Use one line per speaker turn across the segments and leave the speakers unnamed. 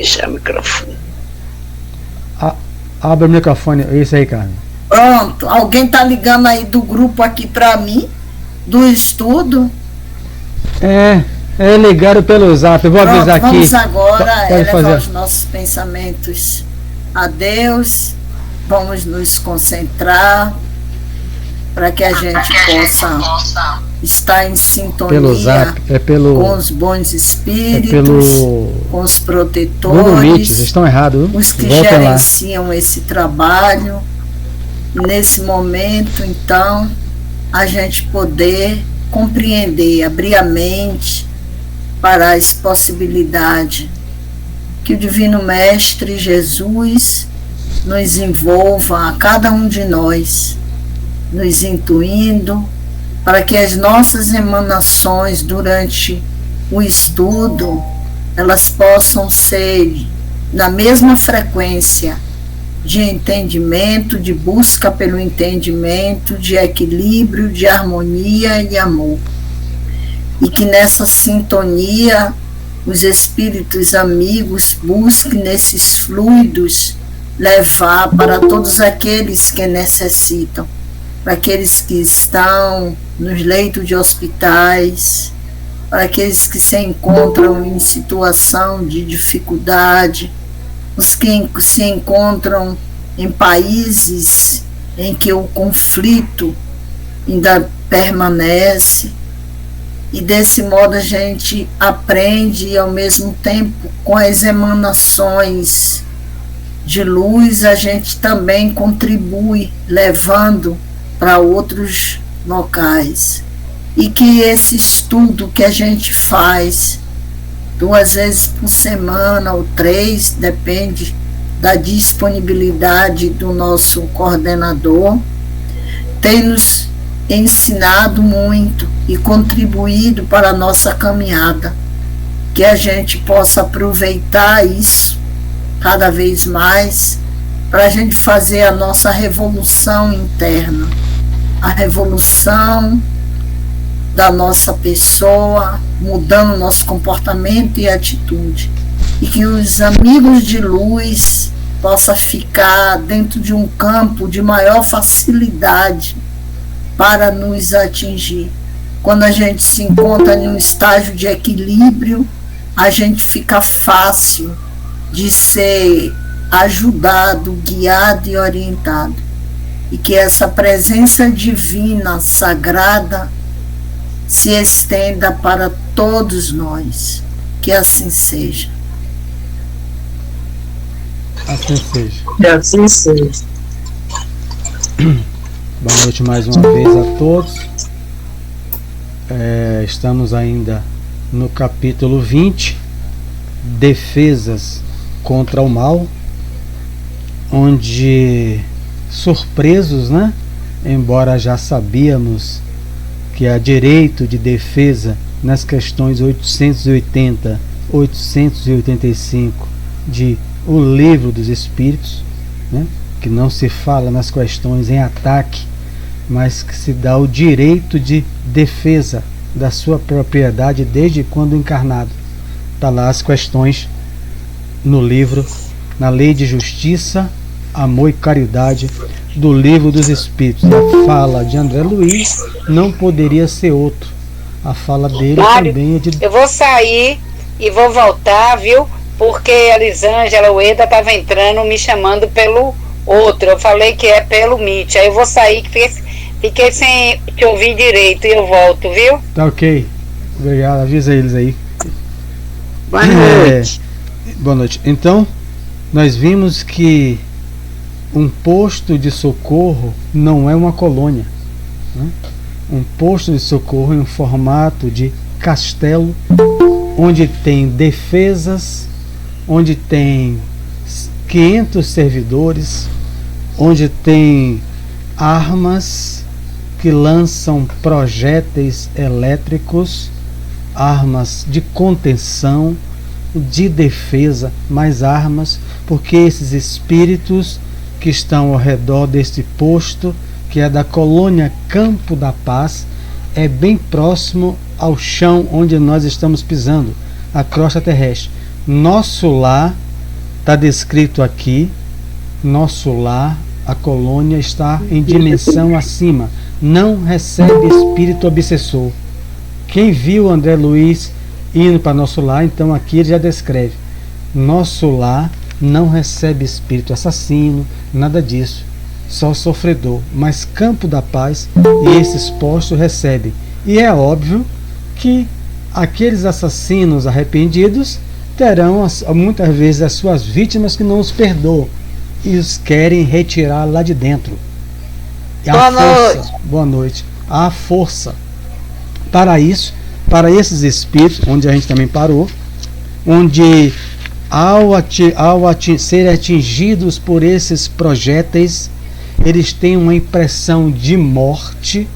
fechar o microfone.
Abre o microfone, isso aí, Carmen.
Pronto, alguém tá ligando aí do grupo aqui para mim, do estudo?
Ligaram pelo zap, eu vou avisar aqui.
Vamos agora
elevar
os nossos pensamentos a Deus, vamos nos concentrar para que a gente possa estar em sintonia
pelo zap,
com os bons espíritos, com os protetores,
Meet, vocês estão errados,
os que gerenciam esse trabalho. Nesse momento, então, a gente poder compreender, abrir a mente para as possibilidades que o Divino Mestre Jesus nos envolva, a cada um de nós, nos intuindo, para que as nossas emanações durante o estudo, elas possam ser na mesma frequência de entendimento, de busca pelo entendimento, de equilíbrio, de harmonia e amor. E que nessa sintonia os espíritos amigos busquem nesses fluidos levar para todos aqueles que necessitam, para aqueles que estão nos leitos de hospitais, para aqueles que se encontram em situação de dificuldade, os que se encontram em países em que o conflito ainda permanece. E desse modo a gente aprende e ao mesmo tempo com as emanações de luz a gente também contribui levando para outros locais. E que esse estudo que a gente faz 2 vezes por semana ou 3, depende da disponibilidade do nosso coordenador, tem nos ensinado muito e contribuído para a nossa caminhada, que a gente possa aproveitar isso cada vez mais para a gente fazer a nossa revolução interna, a revolução da nossa pessoa, mudando nosso comportamento e atitude, e que os amigos de luz possam ficar dentro de um campo de maior facilidade para nos atingir. Quando a gente se encontra em um estágio de equilíbrio, a gente fica fácil de ser ajudado, guiado e orientado. E que essa presença divina, sagrada, se estenda para todos nós. Que assim seja.
Assim seja.
Que assim seja.
Boa noite mais uma vez a todos. Estamos ainda no capítulo 20, Defesas contra o Mal, onde, surpresos, né? Embora já sabíamos que há direito de defesa nas questões 880, 885 de O Livro dos Espíritos, né? Que não se fala nas questões em ataque, mas que se dá o direito de defesa da sua propriedade desde quando encarnado. Está lá as questões no livro, na Lei de Justiça, Amor e Caridade, do Livro dos Espíritos. A fala de André Luiz não poderia ser outro. A fala dele
Mário,
também é de...
Eu vou sair e vou voltar, viu? Porque a Elisângela Ueda estava entrando, me chamando pelo outro. Eu falei que é pelo Meet. Aí eu vou sair, que fiquei sem te ouvir direito, e eu volto, viu?
Tá ok. Obrigado, avisa eles aí.
Boa noite.
Boa noite. Então, nós vimos que um posto de socorro não é uma colônia, né? Um posto de socorro em formato de castelo, onde tem defesas, onde tem 500 servidores, onde tem armas que lançam projéteis elétricos, armas de contenção, de defesa, mais armas, porque esses espíritos que estão ao redor deste posto, que é da colônia Campo da Paz, é bem próximo ao chão onde nós estamos pisando, a crosta terrestre. Nosso lar está descrito aqui, nosso lar, a colônia está em dimensão acima, não recebe espírito obsessor. Quem viu André Luiz indo para nosso lar, então aqui ele já descreve, nosso lar não recebe espírito assassino, nada disso, só sofredor, mas campo da paz, e esses postos recebem. E é óbvio que aqueles assassinos arrependidos terão muitas vezes as suas vítimas que não os perdoam e os querem retirar lá de dentro. E
Boa noite.
Boa noite. A força para isso, para esses espíritos, onde a gente também parou, onde ao serem atingidos por esses projéteis, eles têm uma impressão de morte,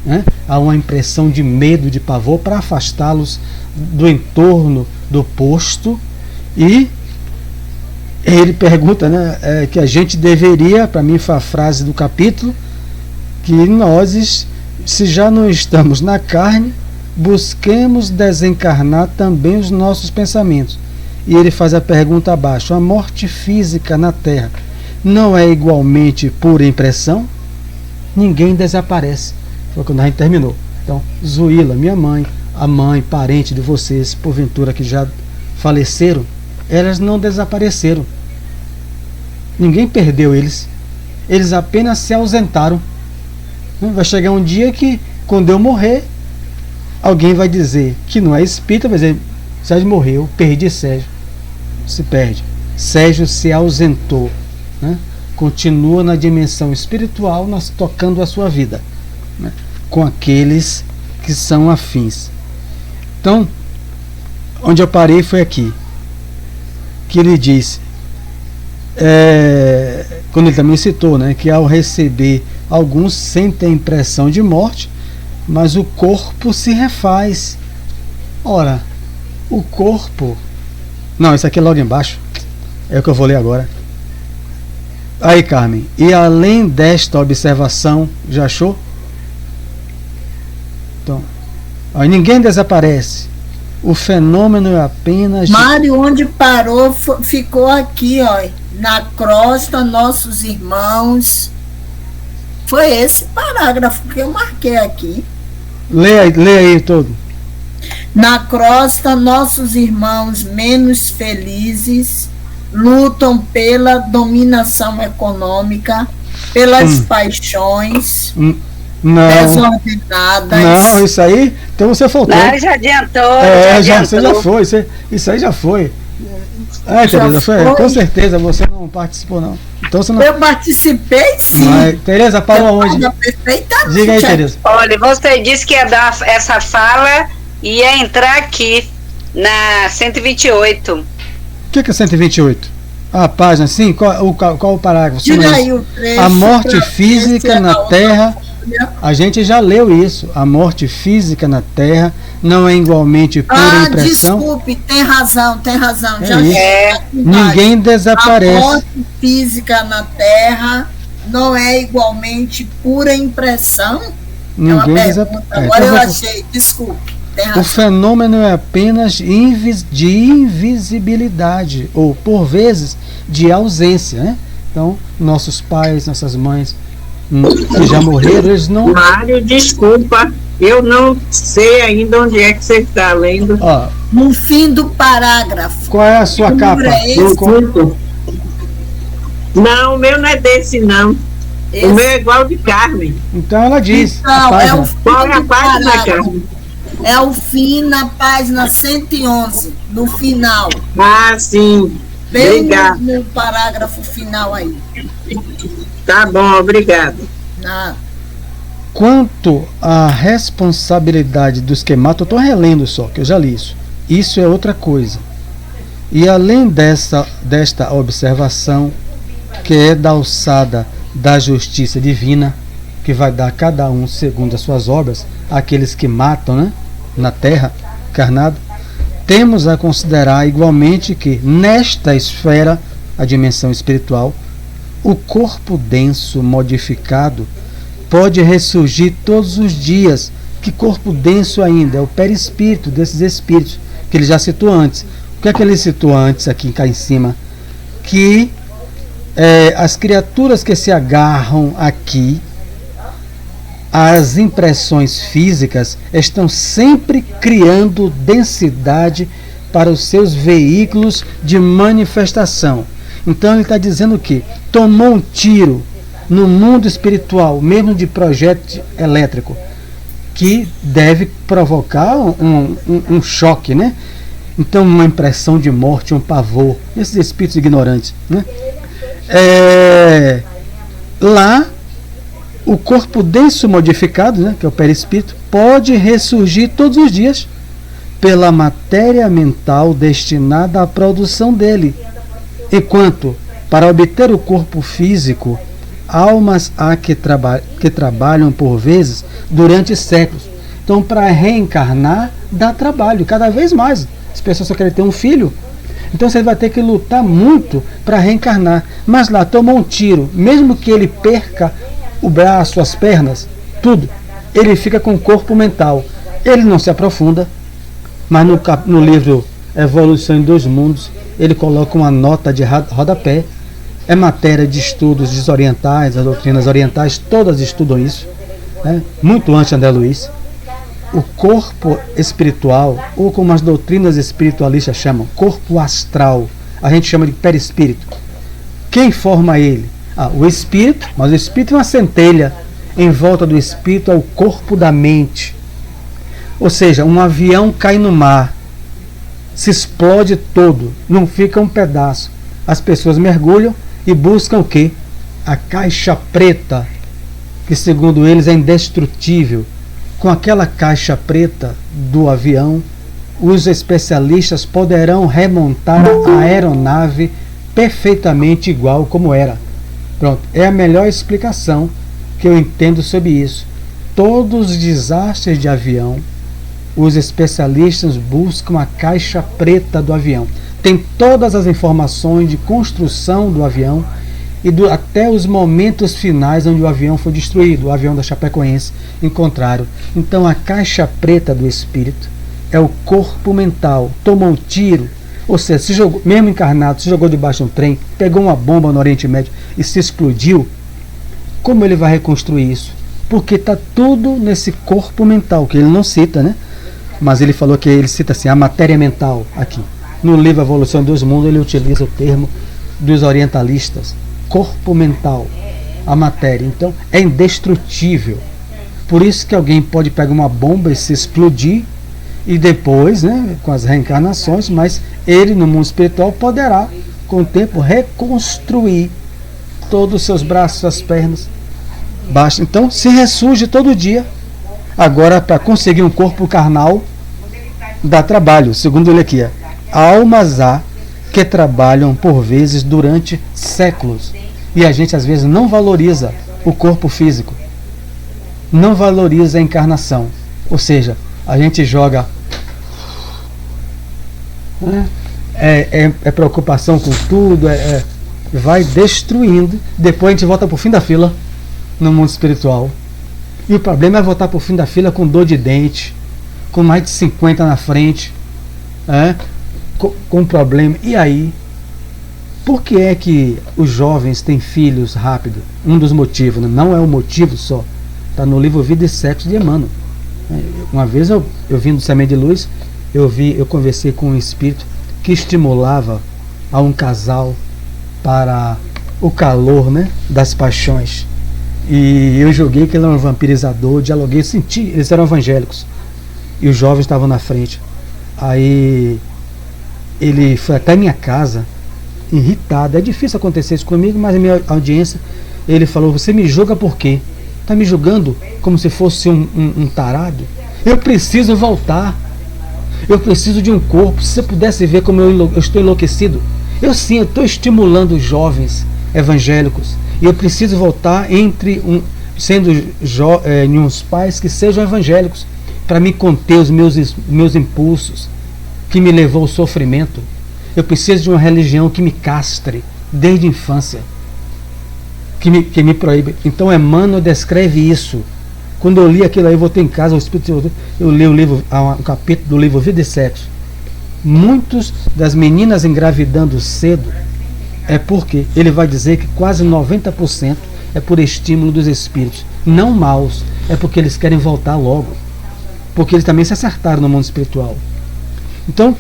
né? Há uma impressão de medo, de pavor, para afastá-los do entorno do posto. E ele pergunta, né, que a gente deveria, para mim foi a frase do capítulo, que nós, se já não estamos na carne, busquemos desencarnar também os nossos pensamentos. E ele faz a pergunta abaixo: a morte física na Terra não é igualmente pura impressão? Ninguém desaparece. Foi quando a gente terminou. Então, Zuíla, minha mãe, a mãe, parente de vocês, porventura que já faleceram, elas não desapareceram. Ninguém perdeu eles. Eles apenas se ausentaram. Vai chegar um dia que, quando eu morrer, alguém vai dizer que não é espírita, vai dizer: Sérgio morreu, perdi Sérgio. Se perde. Sérgio se ausentou, né? Continua na dimensão espiritual, tocando a sua vida, né? Com aqueles que são afins. Então, onde eu parei foi aqui, que ele disse, quando ele também citou, né, que ao receber, alguns sentem a impressão de morte, mas o corpo se refaz. Ora, o corpo... Não, isso aqui é logo embaixo. É o que eu vou ler agora. Aí, Carmen. E além desta observação, já achou? Então, aí ninguém desaparece. O fenômeno é apenas...
Mário, onde parou, ficou aqui, ó. Na crosta, nossos irmãos. Foi esse parágrafo que eu marquei aqui.
Lê aí todo.
Na crosta, nossos irmãos menos felizes lutam pela dominação econômica, pelas paixões desordenadas.
Não, isso aí, então você faltou.
Não, já adiantou.
Você já foi. Isso aí já foi. Tereza, foi. Com certeza você não participou, não. Então você não...
Eu participei, sim.
Mas, Tereza, parou aonde? Diga aí, Tereza.
Olha, você disse que ia dar essa fala e ia entrar aqui na 128.
O que é 128? A página, sim? Qual o parágrafo?
Diga aí o trecho.
A morte física na Terra... A gente já leu isso. A morte física na Terra não é igualmente pura impressão.
Desculpe, tem razão.
Ninguém desaparece.
A morte física na Terra não é igualmente pura impressão?
Ninguém desaparece.
Agora eu achei, desculpe.
O fenômeno é apenas de invisibilidade, ou por vezes de ausência, né? Então, nossos pais, nossas mães que já morreram, eles não...
Mário, desculpa, eu não sei ainda onde é que você está lendo.
No fim do parágrafo.
Qual é a sua capa?
Não, o meu não é desse, não. Esse? O meu é igual de Carmen.
Então ela diz.
Então, é o fim.
Qual é a página, Carmen?
É o fim na página 111, no final.
Ah, sim.
Bem
obrigado.
No parágrafo final aí.
Tá bom, obrigado.
Quanto à responsabilidade dos que matam, eu estou relendo só, que eu já li isso. Isso é outra coisa. E além desta observação, que é da alçada da justiça divina, que vai dar a cada um segundo as suas obras, aqueles que matam, né, na terra, encarnado, temos a considerar igualmente que nesta esfera, a dimensão espiritual, o corpo denso modificado pode ressurgir todos os dias. Que corpo denso ainda? É o perispírito desses espíritos, que ele já citou antes. O que é que ele citou antes aqui cá em cima? que as criaturas que se agarram aqui às impressões físicas estão sempre criando densidade para os seus veículos de manifestação. Então ele está dizendo que tomou um tiro no mundo espiritual, mesmo de projétil elétrico, que deve provocar um choque, né? Então uma impressão de morte, um pavor, esses espíritos ignorantes, né? Lá o corpo denso modificado, né, que é o perispírito, pode ressurgir todos os dias pela matéria mental destinada à produção dele, enquanto para obter o corpo físico, almas há que trabalham por vezes durante séculos. Então, para reencarnar dá trabalho, cada vez mais. As pessoas só querem ter um filho, então você vai ter que lutar muito para reencarnar. Mas lá tomou um tiro, mesmo que ele perca o braço, as pernas, tudo, ele fica com o corpo mental. Ele não se aprofunda, mas no livro Evolução em Dois Mundos, ele coloca uma nota de rodapé. É matéria de estudos desorientais, as doutrinas orientais, todas estudam isso, né? Muito antes de André Luiz. O corpo espiritual, ou como as doutrinas espiritualistas chamam, corpo astral, a gente chama de perispírito. Quem forma ele? O espírito, mas o espírito é uma centelha. Em volta do espírito é o corpo da mente. Ou seja, um avião cai no mar, se explode todo, não fica um pedaço. As pessoas mergulham e buscam o quê? A caixa preta, que segundo eles é indestrutível. Com aquela caixa preta do avião, os especialistas poderão remontar a aeronave perfeitamente igual como era. Pronto, é a melhor explicação que eu entendo sobre isso. Todos os desastres de avião, os especialistas buscam a caixa preta do avião. Tem todas as informações de construção do avião e até os momentos finais onde o avião foi destruído, o avião da Chapecoense, encontraram. Então a caixa preta do espírito é o corpo mental. Tomou um tiro, ou seja, se jogou, mesmo encarnado, se jogou debaixo de um trem, pegou uma bomba no Oriente Médio e se explodiu. Como ele vai reconstruir isso? Porque está tudo nesse corpo mental, que ele não cita, né? Mas ele falou que ele cita assim, a matéria mental aqui. No livro Evolução dos Mundos ele utiliza o termo dos orientalistas, corpo mental, a matéria. Então é indestrutível. Por isso que alguém pode pegar uma bomba e se explodir e depois, né, com as reencarnações, mas ele no mundo espiritual poderá com o tempo reconstruir todos os seus braços, suas pernas. Basta. Então se ressurge todo dia. Agora, para conseguir um corpo carnal dá trabalho, segundo ele aqui. Almas há que trabalham por vezes durante séculos. E a gente às vezes não valoriza o corpo físico, não valoriza a encarnação. Ou seja, a gente joga, né? É preocupação com tudo, vai destruindo. Depois a gente volta para o fim da fila no mundo espiritual. E o problema é voltar para o fim da fila com dor de dente, com mais de 50 na frente, com problema. E aí? Por que é que os jovens têm filhos rápido? Um dos motivos, né? Não é o motivo só. Está no livro Vida e Sexo de Emmanuel. Uma vez eu vim do Semente de Luz, eu conversei com um espírito que estimulava a um casal para o calor, né, das paixões. E eu joguei que ele era um vampirizador, dialoguei, senti, eles eram evangélicos. E os jovens estavam na frente. Aí ele foi até minha casa, irritado. É difícil acontecer isso comigo, mas a minha audiência, ele falou: você me julga por quê? Está me julgando como se fosse um tarado? Eu preciso voltar. Eu preciso de um corpo. Se você pudesse ver como eu estou enlouquecido. Eu estou estimulando os jovens evangélicos. E eu preciso voltar sendo uns pais que sejam evangélicos, para me conter os meus impulsos, que me levou ao sofrimento. Eu preciso de uma religião que me castre desde a infância, que me proíbe. Então Emmanuel descreve isso. Quando eu li aquilo aí, eu voltei em casa, eu li o livro, um capítulo do livro Vida e Sexo. Muitas das meninas engravidando cedo é porque ele vai dizer que quase 90% é por estímulo dos espíritos, não maus, é porque eles querem voltar logo, porque eles também se acertaram no mundo espiritual. Então,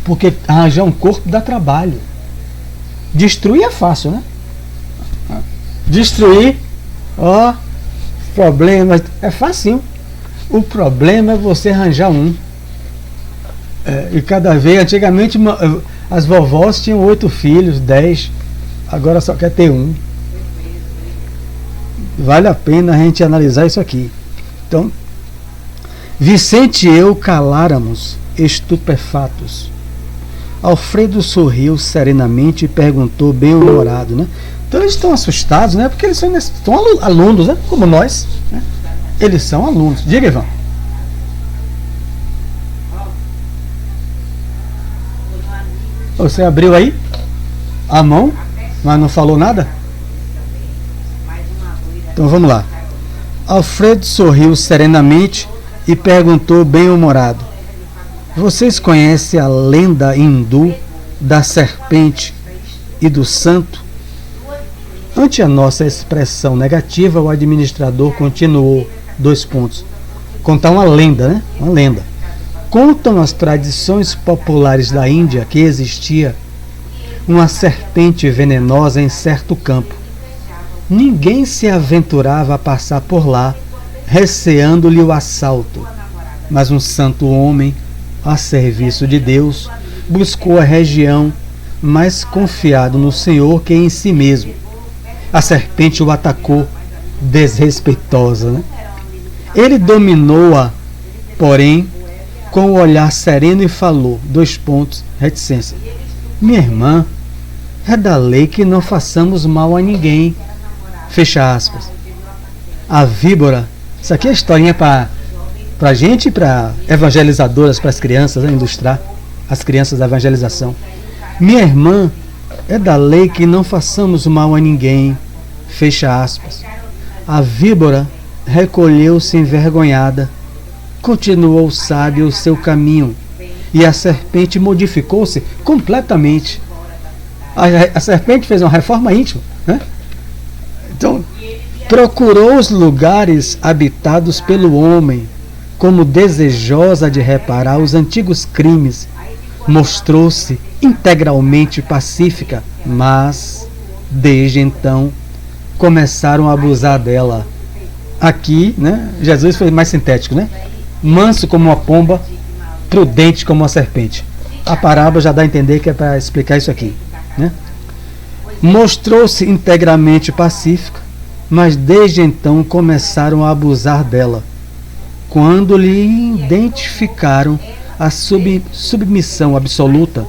porque arranjar um corpo dá trabalho. Destruir é fácil, né? Destruir, problema, é fácil. O problema é você arranjar um. E cada vez, antigamente as vovós tinham 8 filhos, 10, agora só quer ter um. Vale a pena a gente analisar isso aqui. Então, Vicente e eu caláramos, estupefatos. Alfredo sorriu serenamente e perguntou, bem-humorado, né? Então eles estão assustados, né? Porque eles são alunos, né? Como nós, né? Eles são alunos. Diga, Ivan. Você abriu aí a mão, mas não falou nada? Então vamos lá. Alfredo sorriu serenamente e perguntou, bem-humorado: vocês conhecem a lenda hindu da serpente e do santo? Ante a nossa expressão negativa, o administrador continuou, 2 pontos. Contar uma lenda, né? Uma lenda. Contam as tradições populares da Índia que existia uma serpente venenosa em certo campo. Ninguém se aventurava a passar por lá, receando-lhe o assalto. Mas um santo homem, a serviço de Deus, buscou a região, mais confiado no Senhor que em si mesmo. A serpente o atacou, desrespeitosa, né? Ele dominou-a, porém, com o olhar sereno e falou, 2 pontos, reticência: minha irmã, é da lei que não façamos mal a ninguém. Fecha aspas. A víbora, isso aqui é historinha para gente, para evangelizadoras, para as crianças, né, ilustrar as crianças da evangelização. Minha irmã, é da lei que não façamos mal a ninguém. Fecha aspas. A víbora recolheu-se envergonhada, continuou sábio o seu caminho, e a serpente modificou-se completamente. A serpente fez uma reforma íntima, né? Então, procurou os lugares habitados pelo homem, como desejosa de reparar os antigos crimes. Mostrou-se integralmente pacífica, mas, desde então, começaram a abusar dela. Aqui, né, Jesus foi mais sintético, né? Manso como uma pomba, prudente como uma serpente. A parábola já dá a entender que é para explicar isso aqui, né? Mostrou-se integralmente pacífica, mas desde então começaram a abusar dela. Quando lhe identificaram a submissão absoluta,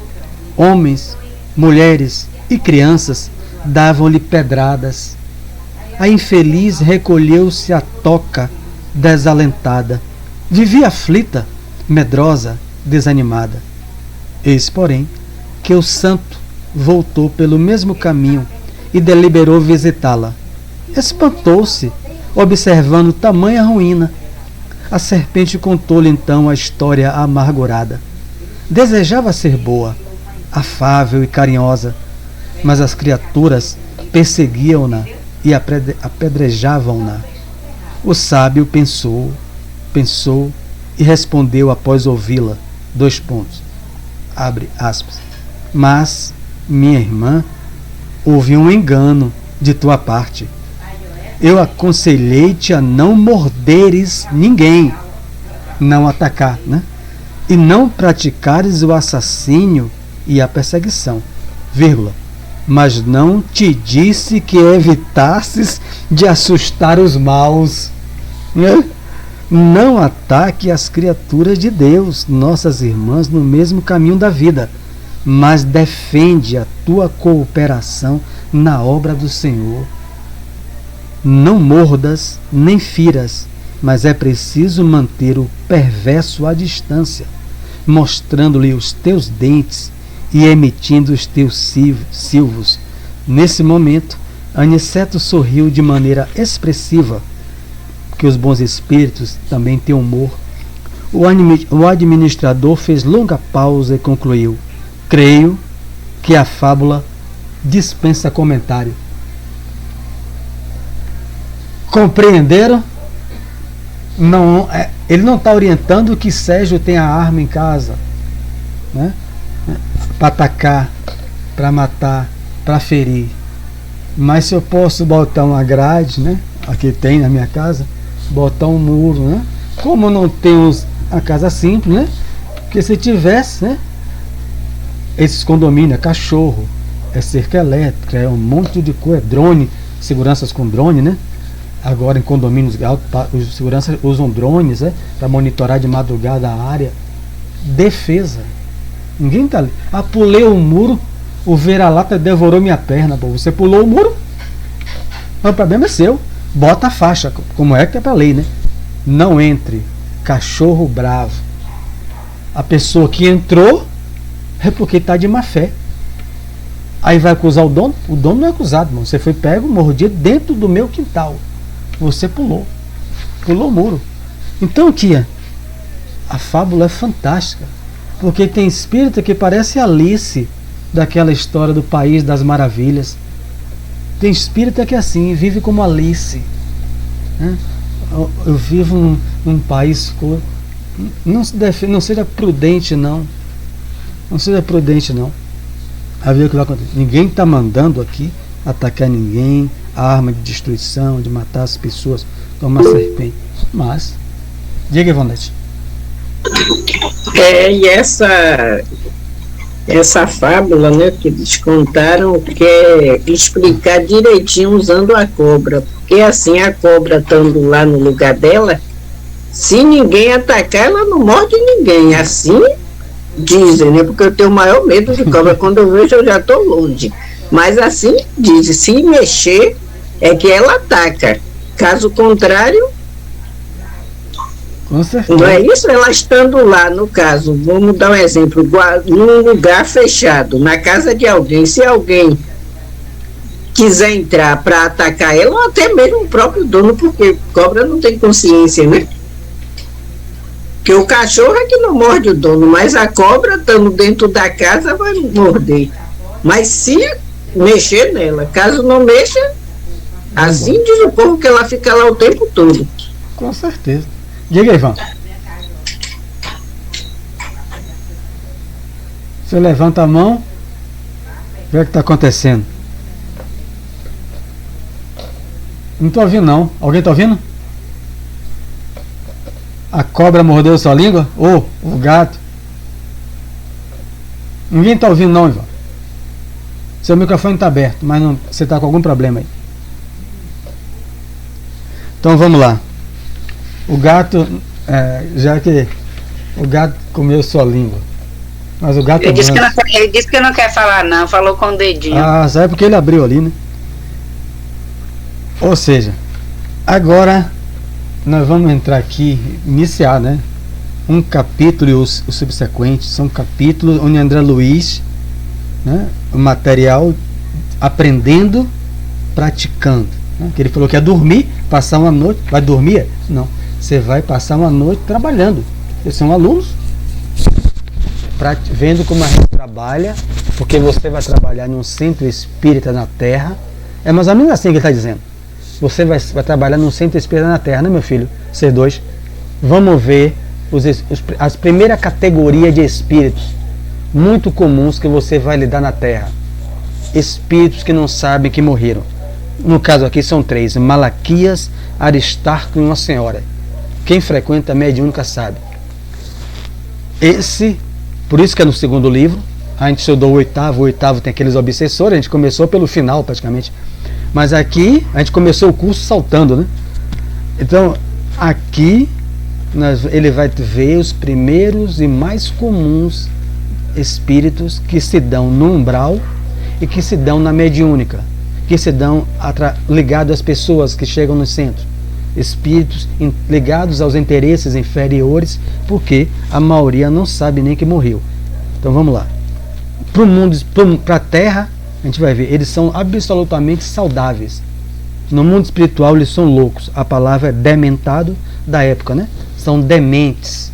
homens, mulheres e crianças davam-lhe pedradas. A infeliz recolheu-se à toca, desalentada. Vivia aflita, medrosa, desanimada. Eis, porém, que o santo voltou pelo mesmo caminho e deliberou visitá-la. Espantou-se, observando tamanha ruína. A serpente contou-lhe então a história amargurada. Desejava ser boa, afável e carinhosa, mas as criaturas perseguiam-na e apedrejavam-na. O sábio pensou e respondeu após ouvi-la, 2 pontos, abre aspas: mas, minha irmã, houve um engano de tua parte. Eu aconselhei-te a não morderes ninguém, não atacar, né? E não praticares o assassínio e a perseguição, vírgula. Mas não te disse que evitasses de assustar os maus, né? Não ataque as criaturas de Deus, nossas irmãs, no mesmo caminho da vida, mas defende a tua cooperação na obra do Senhor. Não mordas nem firas, mas é preciso manter o perverso à distância, mostrando-lhe os teus dentes e emitindo os teus silvos. Nesse momento, Aniceto sorriu de maneira expressiva, porque os bons espíritos também têm humor. O administrador fez longa pausa e concluiu: creio que a fábula dispensa comentário. Compreenderam? Não, ele não está orientando que Sérgio tenha arma em casa, né? Para atacar, para matar, para ferir. Mas se eu posso botar uma grade, né? Aqui tem na minha casa, botar um muro, né? Como não temos a casa simples, né? Porque se tivesse, né? Esses condomínios, é cachorro, é cerca elétrica, é um monte de coisa, drone, seguranças com drone, né? Agora em condomínios altos, os seguranças usam drones, né? Para monitorar de madrugada a área. Defesa. Ninguém tá ali. Ah, pulei o muro, o vira-lata devorou minha perna. Pô, você pulou o muro, o problema é seu. Bota a faixa, como é que é pra lei, né? Não entre. Cachorro bravo. A pessoa que entrou é porque está de má fé. Aí vai acusar o dono? O dono não é acusado, irmão. Você foi pego, mordido dentro do meu quintal. Você pulou o muro. Então aqui, a fábula é fantástica, porque tem espírita que parece Alice daquela história do País das Maravilhas. Tem espírita que é assim, vive como Alice, né? Eu vivo num país. Não seja prudente, não. Não seja prudente, não. A ver o que vai acontecer. Ninguém está mandando aqui atacar ninguém, arma de destruição, de matar as pessoas, tomar serpente. Mas, diga, Ivonete.
E essa fábula, né, que eles contaram, quer explicar direitinho usando a cobra. Porque assim, a cobra estando lá no lugar dela, se ninguém atacar, ela não morde ninguém. Assim dizem, né? Porque eu tenho o maior medo de cobra. Quando eu vejo, eu já estou longe. Mas assim dizem, se mexer, é que ela ataca. Caso contrário,
com certeza.
Não é isso? Ela estando lá, no caso, vamos dar um exemplo, num lugar fechado, na casa de alguém, se alguém quiser entrar para atacar ela, ou até mesmo o próprio dono, porque cobra não tem consciência, né? Porque o cachorro é que não morde o dono, mas a cobra, estando dentro da casa, vai morder. Mas se mexer nela, caso não mexa, assim diz o povo que ela fica lá o tempo todo.
Com certeza. Diga, Ivan. Você levanta a mão, vê o que está acontecendo. Não estou ouvindo, não. Alguém está ouvindo? A cobra mordeu sua língua? Ou o gato? Ninguém está ouvindo, não, Ivan. Seu microfone está aberto, mas não, você está com algum problema aí. Então vamos lá. O gato, já que o gato comeu sua língua, mas o gato
ele disse que não quer falar, não, falou com o dedinho.
Ah, sabe porque ele abriu ali, né? Ou seja, agora nós vamos entrar aqui, iniciar, né? Um capítulo e os subsequentes são capítulos onde André Luiz, né, o material aprendendo, praticando, né? Que ele falou que ia dormir, passar uma noite, vai dormir? Não. Você vai passar uma noite trabalhando. Vocês são alunos, vendo como a gente trabalha, porque você vai trabalhar em um centro espírita na Terra. É mais ou menos assim que ele está dizendo. Você vai trabalhar num centro espírita na Terra, né, meu filho? Vocês dois. Vamos ver as primeiras categorias de espíritos muito comuns que você vai lidar na Terra. Espíritos que não sabem que morreram. No caso aqui são 3: Malaquias, Aristarco e uma senhora. Quem frequenta a mediúnica sabe. Por isso que é no segundo livro. A gente estudou o oitavo tem aqueles obsessores, a gente começou pelo final praticamente. Mas aqui, a gente começou o curso saltando, né? Então, aqui, ele vai ver os primeiros e mais comuns espíritos que se dão no umbral e que se dão na mediúnica, que se dão ligados às pessoas que chegam no centro. Espíritos ligados aos interesses inferiores, porque a maioria não sabe nem que morreu. Então vamos lá. Para o mundo, para a Terra, a gente vai ver, eles são absolutamente saudáveis. No mundo espiritual eles são loucos. A palavra é dementado da época, né? São dementes,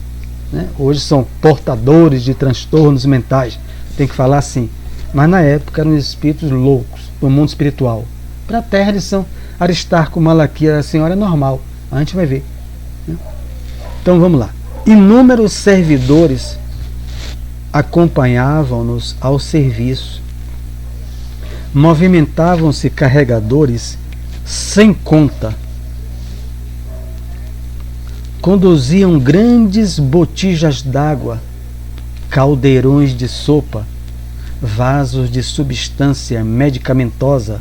né? Hoje são portadores de transtornos mentais. Tem que falar assim. Mas na época eram espíritos loucos do mundo espiritual. Para a Terra eles são Aristarco, Malaquias, a senhora é normal. A gente vai ver. Então vamos lá. Inúmeros servidores acompanhavam-nos ao serviço. Movimentavam-se carregadores sem conta. Conduziam grandes botijas d'água, caldeirões de sopa, vasos de substância medicamentosa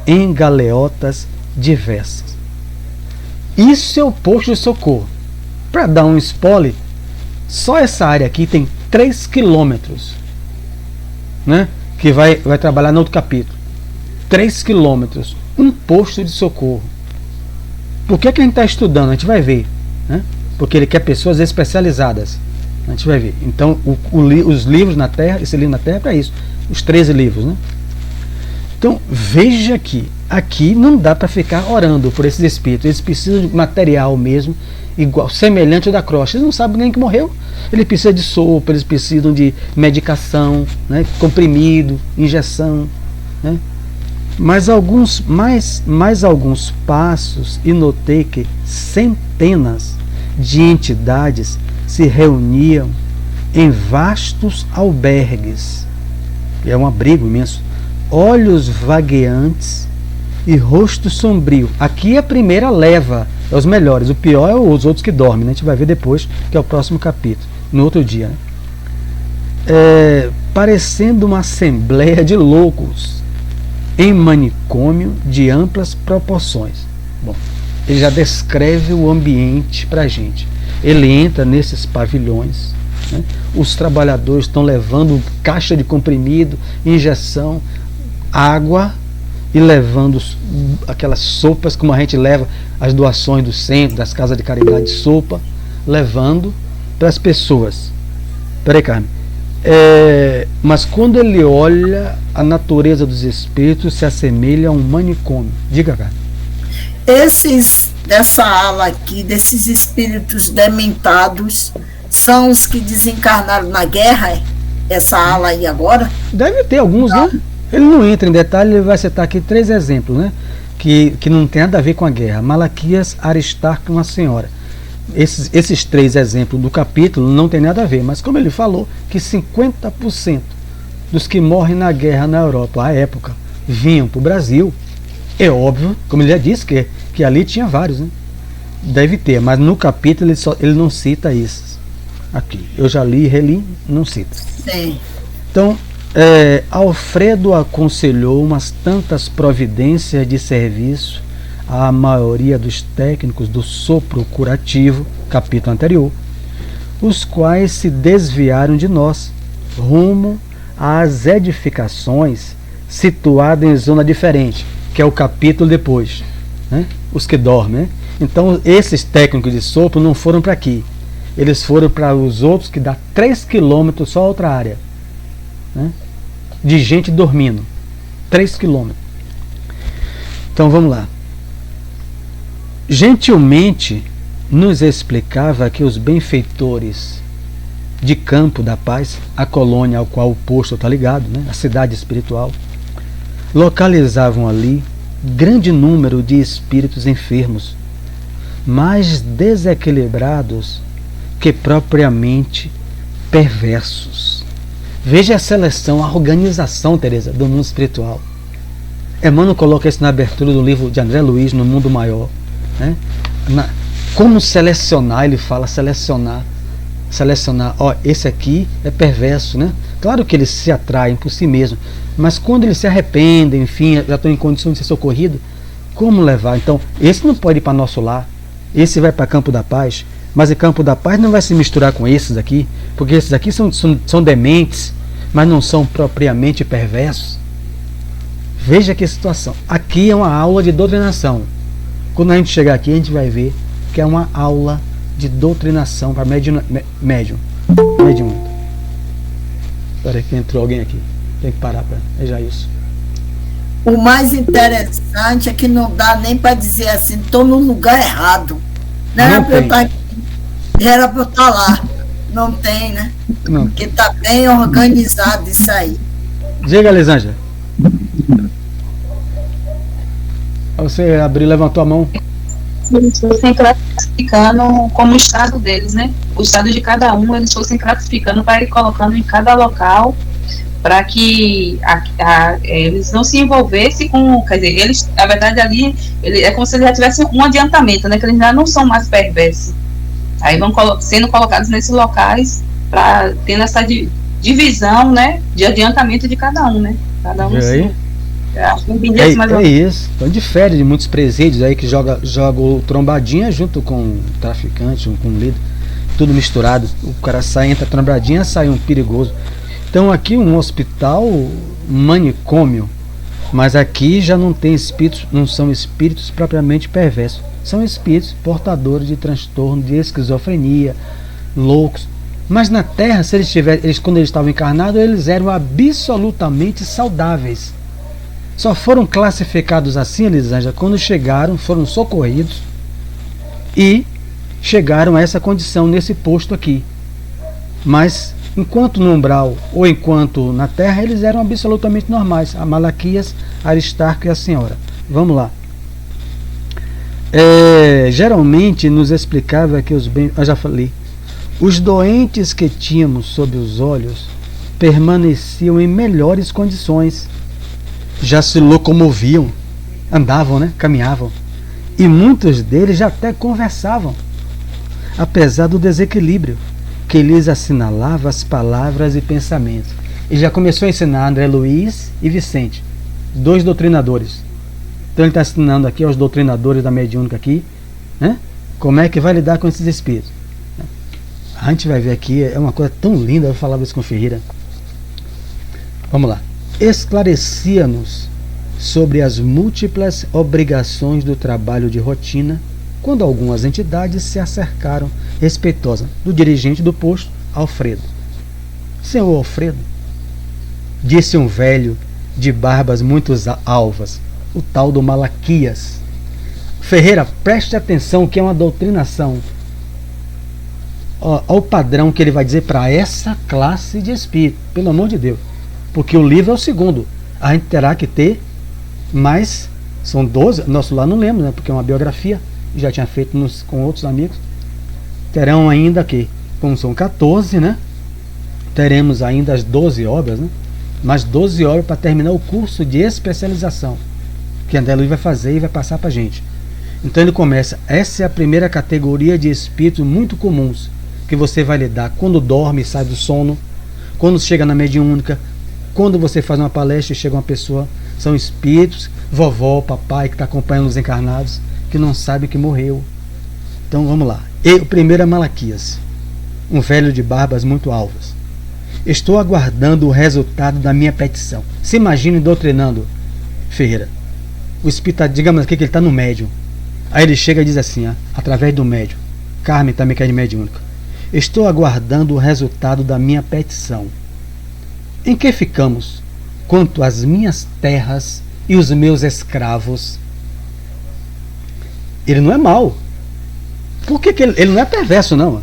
em galeotas diversas. Isso é o posto de socorro. Para dar um spoiler, só essa área aqui tem 3 quilômetros, né? Que vai trabalhar no outro capítulo. 3 quilômetros, um posto de socorro. Por que a gente está estudando? A gente vai ver, né? Porque ele quer pessoas especializadas. A gente vai ver. Então, os livros na Terra, esse livro na Terra é para isso. Os 13 livros, né? Então, veja que aqui não dá para ficar orando por esses espíritos. Eles precisam de material mesmo, igual, semelhante ao da crosta. Eles não sabem nem que morreu. Ele precisa de sopa, eles precisam de medicação, né? Comprimido, injeção, né? Mais alguns passos e notei que centenas de entidades se reuniam em vastos albergues. E é um abrigo imenso. Olhos vagueantes e rosto sombrio. Aqui a primeira leva é os melhores. O pior é os outros que dormem, né? A gente vai ver depois, que é o próximo capítulo, no outro dia, né? Parecendo uma assembleia de loucos em manicômio de amplas proporções. Bom, ele já descreve o ambiente para a gente. Ele entra nesses pavilhões, né? Os trabalhadores estão levando caixa de comprimido, injeção, água e levando aquelas sopas, como a gente leva as doações do centro, das casas de caridade, sopa, levando para as pessoas. Peraí, Carmen. Mas quando ele olha, a natureza dos espíritos se assemelha a um manicômio. Diga, Carmen.
Dessa ala aqui, desses espíritos dementados, são os que desencarnaram na guerra? Essa ala aí agora?
Deve ter alguns, não, né? Ele não entra em detalhe, ele vai citar aqui 3 exemplos, né? Que não tem nada a ver com a guerra. Malaquias, Aristarco e uma senhora. Esses 3 exemplos do capítulo não tem nada a ver, mas como ele falou que 50% dos que morrem na guerra na Europa, à época, vinham para o Brasil, é óbvio, como ele já disse, que ali tinha vários, né? Deve ter, mas no capítulo ele não cita esses aqui. Eu já li e reli, não cita.
Sim.
Então, Alfredo aconselhou umas tantas providências de serviço à maioria dos técnicos do sopro curativo, capítulo anterior, os quais se desviaram de nós, rumo às edificações situadas em zona diferente, que é o capítulo depois, né? Os que dormem, né? Então, esses técnicos de sopro não foram para aqui, eles foram para os outros, que dá 3 quilômetros, só outra área, né? De gente dormindo. 3 quilômetros. Então vamos lá. Gentilmente nos explicava que os benfeitores de Campo da Paz, a colônia ao qual o posto está ligado, né? A cidade espiritual, localizavam ali grande número de espíritos enfermos, mais desequilibrados que propriamente perversos. Veja a seleção, a organização, Teresa, do mundo espiritual. Emmanuel coloca isso na abertura do livro de André Luiz, No Mundo Maior, né? Como selecionar, ele fala selecionar, ó, esse aqui é perverso, né? Claro que eles se atraem por si mesmos, mas quando eles se arrependem, enfim, já estão em condição de ser socorrido, como levar? Então, esse não pode ir para nosso lar, esse vai para Campo da Paz, mas em Campo da Paz não vai se misturar com esses aqui, porque esses aqui são dementes, mas não são propriamente perversos. Veja que situação. Aqui é uma aula de doutrinação. Quando a gente chegar aqui, a gente vai ver que é uma aula de doutrinação para médium. Espera aí que entrou alguém aqui. Tem que parar para veja isso.
O mais interessante é que não dá nem para dizer assim, estou no lugar errado. Não era para eu estar aqui, era para eu estar lá. Não tem, né? Não. Porque está bem organizado isso aí.
Diga, Elisângela. Você abriu, levantou a mão.
Eles fossem classificando como o estado deles, né? O estado de cada um, eles fossem classificando para ir colocando em cada local, para que eles não se envolvessem com, quer dizer, eles, na verdade ali, é como se eles já tivessem um adiantamento, né? Que eles já não são mais perversos. Aí vão sendo colocados nesses locais, para tendo essa divisão, né? De adiantamento de cada um, né? Cada um.
É isso. Então difere de muitos presídios aí que joga o trombadinha junto com o traficante, com o líder, tudo misturado. O cara sai, entra trombadinha, sai um perigoso. Então aqui um hospital, um manicômio, mas aqui já não tem espíritos, não são espíritos propriamente perversos. São espíritos portadores de transtorno de esquizofrenia, loucos. Mas na Terra, se quando eles estavam encarnados, eles eram absolutamente saudáveis. Só foram classificados assim, Elisângela, quando chegaram, foram socorridos e chegaram a essa condição nesse posto aqui. Mas enquanto no umbral ou enquanto na Terra, eles eram absolutamente normais. A Malaquias, Aristarco e a senhora. Vamos lá. Geralmente nos explicava que eu já falei, os doentes que tínhamos sob os olhos permaneciam em melhores condições. Já se locomoviam, andavam, né? Caminhavam. E muitos deles já até conversavam, apesar do desequilíbrio que lhes assinalava as palavras e pensamentos. E já começou a ensinar André Luiz e Vicente, 2 doutrinadores. Então ele está ensinando aqui aos doutrinadores da mediúnica aqui, né? Como é que vai lidar com esses espíritos. A gente vai ver aqui, é uma coisa tão linda, eu falava isso com Ferreira. Vamos lá. Esclarecia-nos sobre as múltiplas obrigações do trabalho de rotina, quando algumas entidades se acercaram respeitosa do dirigente do posto, Alfredo. Senhor Alfredo, disse um velho de barbas muito alvas, o tal do Malaquias. Ferreira, preste atenção que é uma doutrinação. Ao padrão que ele vai dizer para essa classe de espírito, pelo amor de Deus. Porque o livro é o segundo. A gente terá que ter mais, são 12, nosso lá não lembro, né? Porque é uma biografia, já tinha feito com outros amigos. Terão ainda aqui, como são 14, né? Teremos ainda as 12 obras, né? Mais 12 obras para terminar o curso de especialização que André Luiz vai fazer e vai passar para a gente. Então ele começa, essa é a primeira categoria de espíritos muito comuns que você vai lidar quando dorme e sai do sono, quando chega na mediúnica, quando você faz uma palestra e chega uma pessoa. São espíritos, vovó, papai que está acompanhando os encarnados, que não sabe que morreu. Então vamos lá. O primeiro é Malaquias, um velho de barbas muito alvas. Estou aguardando o resultado da minha petição. Se imagine doutrinando Ferreira. O espírito, digamos aqui que ele está no médium. Aí ele chega e diz assim, através do médium. Carmen também que é de mediúnica. Estou aguardando o resultado da minha petição. Em que ficamos quanto às minhas terras e os meus escravos? Ele não é mau. Por que ele não é perverso, não?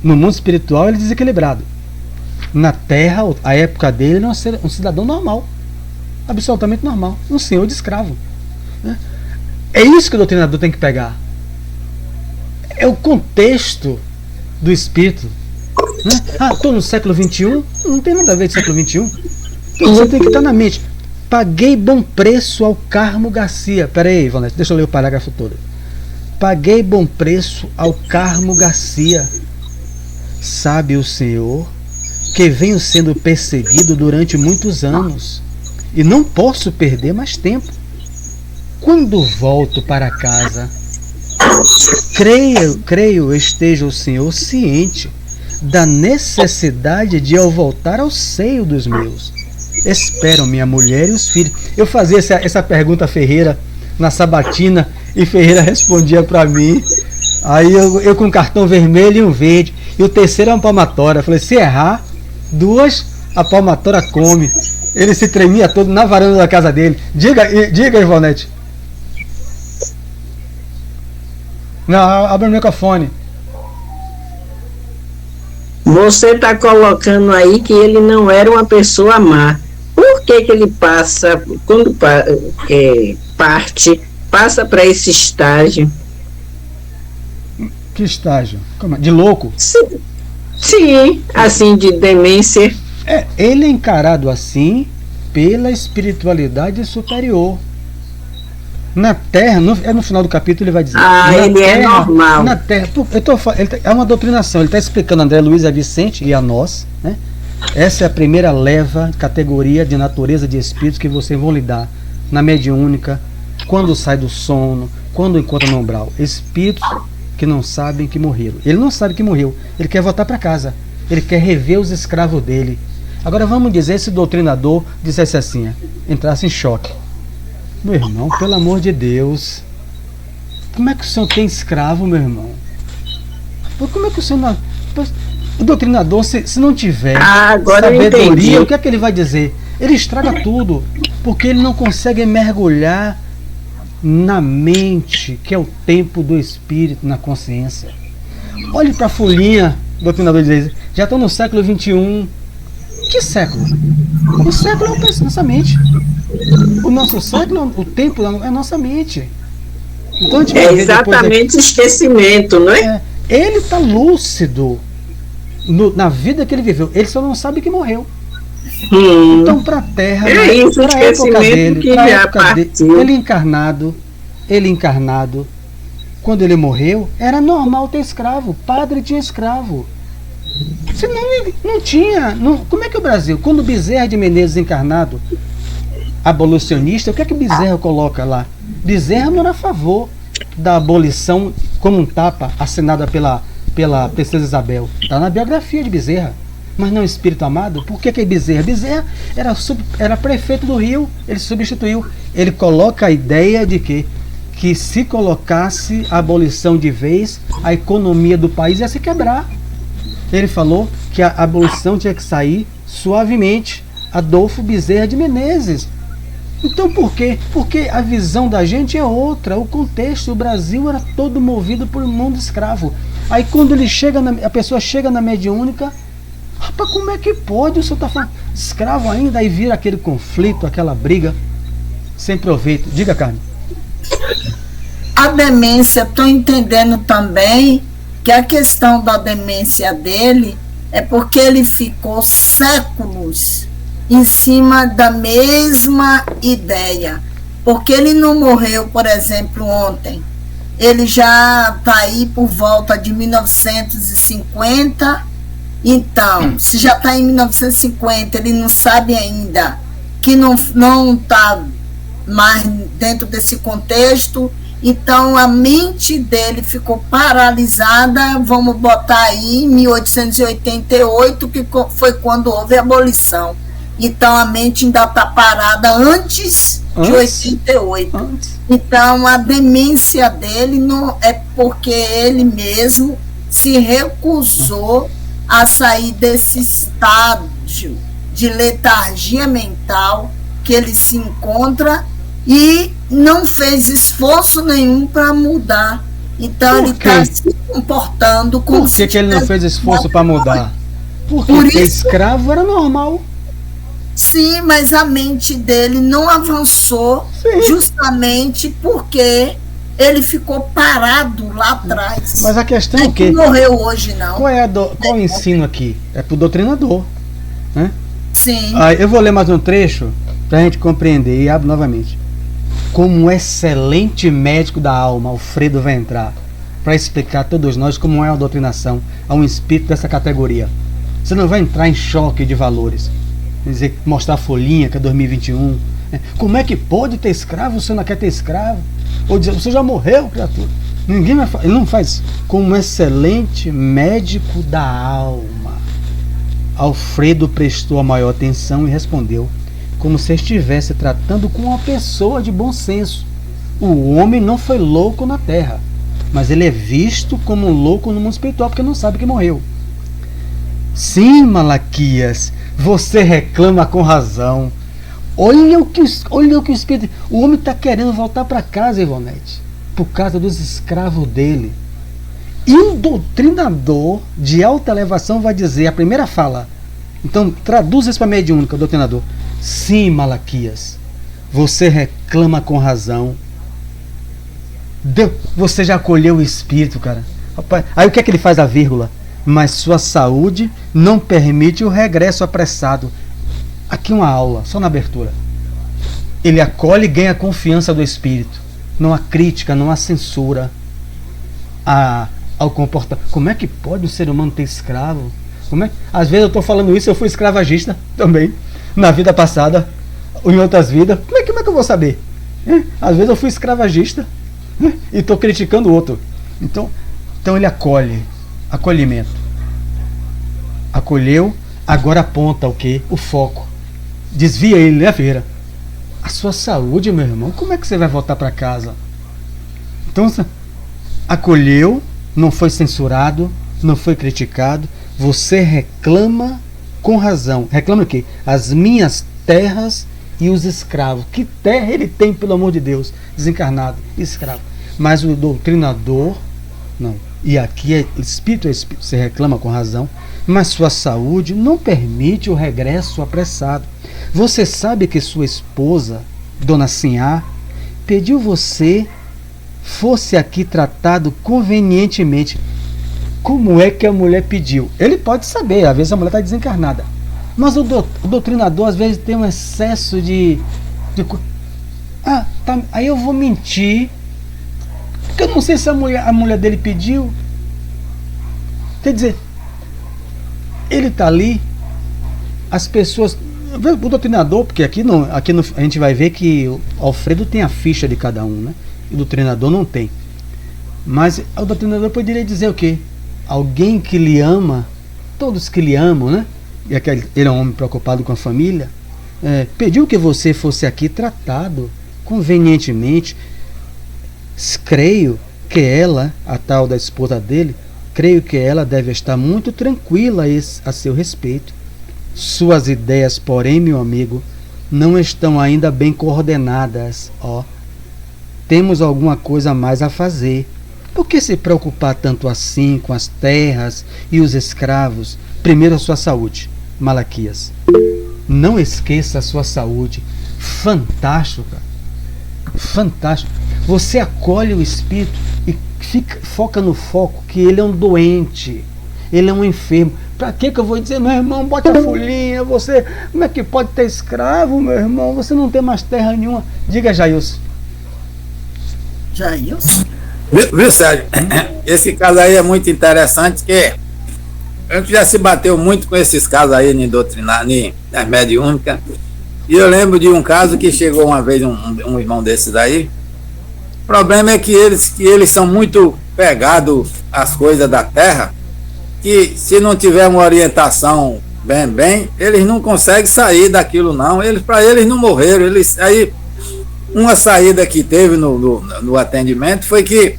No mundo espiritual ele é desequilibrado. Na terra, a época dele, ele é um cidadão normal. Absolutamente normal. Um senhor de escravo. É isso que o doutrinador tem que pegar. É o contexto do espírito. Estou no século XXI, não tem nada a ver com o século XXI. Você tem que estar na mente. Paguei bom preço ao Carmo Garcia. Pera aí, Ivonete, deixa eu ler o parágrafo todo. Paguei bom preço ao Carmo Garcia. Sabe o Senhor que venho sendo perseguido durante muitos anos e não posso perder mais tempo. Quando volto para casa, creio esteja o Senhor ciente da necessidade de eu voltar ao seio dos meus. Esperam minha mulher e os filhos. Eu fazia essa pergunta a Ferreira na sabatina e Ferreira respondia para mim. Aí eu com um cartão vermelho e um verde. E o terceiro é uma palmatória. Eu falei, se errar, 2, a palmatória come. Ele se tremia todo na varanda da casa dele. Diga, Ivonete. Não, abre o microfone.
Você está colocando aí que ele não era uma pessoa má. Por que ele passa, quando parte, passa para esse estágio?
Que estágio? Como? De louco?
Sim, assim, de demência.
Ele é encarado assim pela espiritualidade superior. Na Terra, no final do capítulo ele vai dizer...
ele
terra,
é normal.
Na Terra, é uma doutrinação, ele está explicando a André Luiz, a Vicente e a nós, né? Essa é a primeira leva, categoria de natureza de espíritos que vocês vão lidar na mediúnica, quando sai do sono, quando encontra no umbral. Espíritos que não sabem que morreram. Ele não sabe que morreu, ele quer voltar para casa, ele quer rever os escravos dele. Agora vamos dizer, esse doutrinador dissesse assim, entrasse em choque. Meu irmão, pelo amor de Deus, como é que o senhor tem escravo, meu irmão? Como é que o senhor não... O doutrinador, se não tiver sabedoria, o que é que ele vai dizer? Ele estraga tudo, porque ele não consegue mergulhar na mente, que é o tempo do espírito, na consciência. Olhe para a folhinha, o doutrinador diz, já estou no século XXI. Que século? O século é a nossa mente. O nosso século, o tempo é a nossa mente. Então, a gente vai ver
exatamente esquecimento, não é?
Ele está lúcido na vida que ele viveu. Ele só não sabe que morreu. Então, para a Terra, para a época dele, ele encarnado, quando ele morreu, era normal ter escravo. Padre tinha escravo. Senão não tinha. Como é que o Brasil, quando Bezerra de Menezes encarnado, abolicionista, o que é que Bezerra coloca lá? Bezerra não era a favor da abolição como um tapa assinada pela Princesa Isabel. Está na biografia de Bezerra. Mas não espírito amado. Por que é Bezerra? Bezerra era prefeito do Rio, ele substituiu. Ele coloca a ideia de que se colocasse a abolição de vez, a economia do país ia se quebrar. Ele falou que a abolição tinha que sair suavemente. Adolfo Bezerra de Menezes. Então por quê? Porque a visão da gente é outra. O contexto, o Brasil era todo movido por um mundo escravo. Aí quando a pessoa chega na mediúnica, rapaz, como é que pode? O senhor está falando escravo ainda? Aí vira aquele conflito, aquela briga sem proveito. Diga, Carmen.
A demência, estou entendendo também que a questão da demência dele é porque ele ficou séculos em cima da mesma ideia. Porque ele não morreu, por exemplo, ontem. Ele já está aí por volta de 1950. Então, se já está em 1950, ele não sabe ainda que não está mais dentro desse contexto. Então, a mente dele ficou paralisada, vamos botar aí, em 1888, que foi quando houve a abolição. Então, a mente ainda está parada antes de 88. Então, a demência dele não é porque ele mesmo se recusou a sair desse estágio de letargia mental que ele se encontra e não fez esforço nenhum para mudar. Então ele está se comportando como
Por que ele não fez esforço para mudar? Porque escravo era normal.
Sim, mas a mente dele não avançou. Sim. Justamente porque ele ficou parado lá atrás.
Mas a questão é
que morreu hoje, não.
Qual o ensino aqui? É para o doutrinador, né?
Sim.
Eu vou ler mais um trecho para a gente compreender e abro novamente. Como um excelente médico da alma, Alfredo vai entrar para explicar a todos nós como é a doutrinação a um espírito dessa categoria. Você não vai entrar em choque de valores, dizer, mostrar a folhinha que é 2021. Como é que pode ter escravo se você não quer ter escravo? Ou dizer, você já morreu, criatura. Ninguém vai falar. Ele não faz. Como um excelente médico da alma, Alfredo prestou a maior atenção e respondeu, como se estivesse tratando com uma pessoa de bom senso. O homem não foi louco na terra, mas ele é visto como um louco no mundo espiritual, porque não sabe que morreu. Sim, Malaquias, você reclama com razão. Olha o que o espírito... O homem está querendo voltar para casa, Ivonete, por causa dos escravos dele. E um doutrinador de alta elevação vai dizer, a primeira fala, então traduz isso para mediúnica, doutrinador. Sim, Malaquias, você reclama com razão. Você já acolheu o espírito, cara. Aí o que é que ele faz a vírgula? Mas sua saúde não permite o regresso apressado. Aqui uma aula, só na abertura. Ele acolhe e ganha a confiança do espírito. Não há crítica, não há censura ao comportamento. Como é que pode um ser humano ter escravo? Às vezes eu estou falando isso, eu fui escravagista também, na vida passada, ou em outras vidas. Como é que eu vou saber? Às vezes eu fui escravagista e estou criticando o outro. Então ele acolhe. Acolhimento. Acolheu, agora aponta o quê? O foco. Desvia ele, né, Ferreira? A sua saúde, meu irmão, como é que você vai voltar para casa? Então, acolheu, não foi censurado, não foi criticado. Você reclama com razão. Reclama o quê? As minhas terras e os escravos. Que terra ele tem, pelo amor de Deus? Desencarnado, escravo. Mas o doutrinador, não. E aqui é espírito, você reclama com razão, mas sua saúde não permite o regresso apressado. Você sabe que sua esposa, Dona Sinhá, pediu você fosse aqui tratado convenientemente. Como é que a mulher pediu? Ele pode saber, às vezes a mulher está desencarnada. Mas o doutrinador às vezes tem um excesso de tá, aí eu vou mentir, porque eu não sei se a mulher dele pediu. Quer dizer, ele está ali, as pessoas... O doutrinador, porque aqui a gente vai ver que o Alfredo tem a ficha de cada um, né? E o doutrinador não tem. Mas o doutrinador poderia dizer o quê? Alguém que lhe ama, todos que lhe amam, né? E ele é um homem preocupado com a família, pediu que você fosse aqui tratado convenientemente. Creio que ela, a tal da esposa dele, creio que ela deve estar muito tranquila a seu respeito. Suas ideias, porém, meu amigo, não estão ainda bem coordenadas. Temos alguma coisa a mais a fazer. Por que se preocupar tanto assim com as terras e os escravos? Primeiro a sua saúde, Malaquias. Não esqueça a sua saúde. Fantástico, cara. Fantástico. Você acolhe o espírito e foca no foco que ele é um doente, ele é um enfermo. Pra que eu vou dizer, meu irmão, bote a folhinha, você, como é que pode ter escravo, meu irmão? Você não tem mais terra nenhuma. Diga, Jailson.
Jailson?
Viu, Sérgio? Esse caso aí é muito interessante, que a gente já se bateu muito com esses casos aí em doutrinar, na mediúnica. E eu lembro de um caso que chegou uma vez um irmão desses aí. O problema é que eles são muito pegados às coisas da terra, que se não tiver uma orientação bem, eles não conseguem sair daquilo não. Para eles não morreram. Aí, uma saída que teve no atendimento foi que